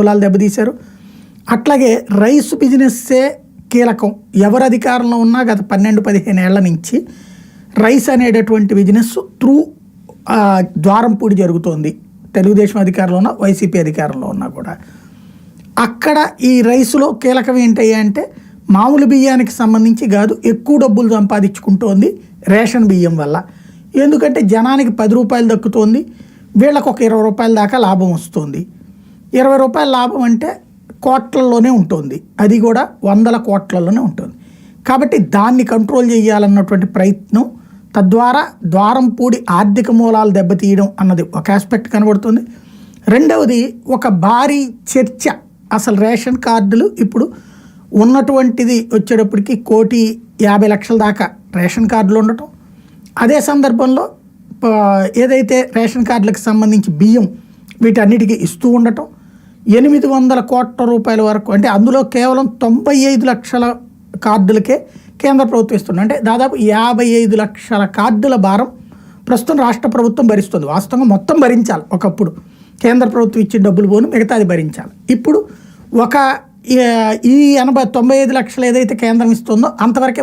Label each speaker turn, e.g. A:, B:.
A: కులాలు దెబ్బతీశారు. అట్లాగే రైస్ బిజినెస్సే కీలకం. ఎవరు అధికారంలో ఉన్నా గత 12-15 ఏళ్ల నుంచి రైస్ అనేటటువంటి బిజినెస్ త్రూ ద్వారంపూడి జరుగుతోంది. తెలుగుదేశం అధికారంలో ఉన్న, వైసీపీ అధికారంలో ఉన్నా కూడా. అక్కడ ఈ రైసులో కీలకం ఏంటయ్యా అంటే మామూలు బియ్యానికి సంబంధించి కాదు, ఎక్కువ డబ్బులు సంపాదించుకుంటోంది రేషన్ బియ్యం వల్ల. ఎందుకంటే జనానికి 10 రూపాయలు దక్కుతోంది, వీళ్ళకు ఒక 20 రూపాయల దాకా లాభం వస్తుంది. 20 రూపాయల లాభం అంటే కోట్లలోనే ఉంటుంది, అది కూడా 100ల కోట్లలోనే ఉంటుంది. కాబట్టి దాన్ని కంట్రోల్ చేయాలన్నటువంటి ప్రయత్నం, తద్వారా ద్వారంపూడి ఆర్థిక మూలాలు దెబ్బతీయడం అన్నది ఒక ఆస్పెక్ట్ కనబడుతుంది. రెండవది, ఒక భారీ చర్చ. అసలు రేషన్ కార్డులు ఇప్పుడు ఉన్నటువంటిది వచ్చేటప్పటికి 1,50,00,000 దాకా రేషన్ కార్డులు ఉండటం, అదే సందర్భంలో ఏదైతే రేషన్ కార్డులకు సంబంధించి బియ్యం వీటన్నిటికీ ఇస్తూ ఉండటం, 800 కోట్ల రూపాయల వరకు, అంటే అందులో కేవలం 95 లక్షల కార్డులకే కేంద్ర ప్రభుత్వం ఇస్తుంది. అంటే దాదాపు 55 లక్షల కార్డుల భారం ప్రస్తుతం రాష్ట్ర ప్రభుత్వం భరిస్తుంది. వాస్తవంగా మొత్తం భరించాలి, ఒకప్పుడు కేంద్ర ప్రభుత్వం ఇచ్చిన డబ్బులు పోను మిగతాది భరించాలి. ఇప్పుడు ఒక ఈ 95 లక్షలు ఏదైతే కేంద్రం ఇస్తుందో అంతవరకే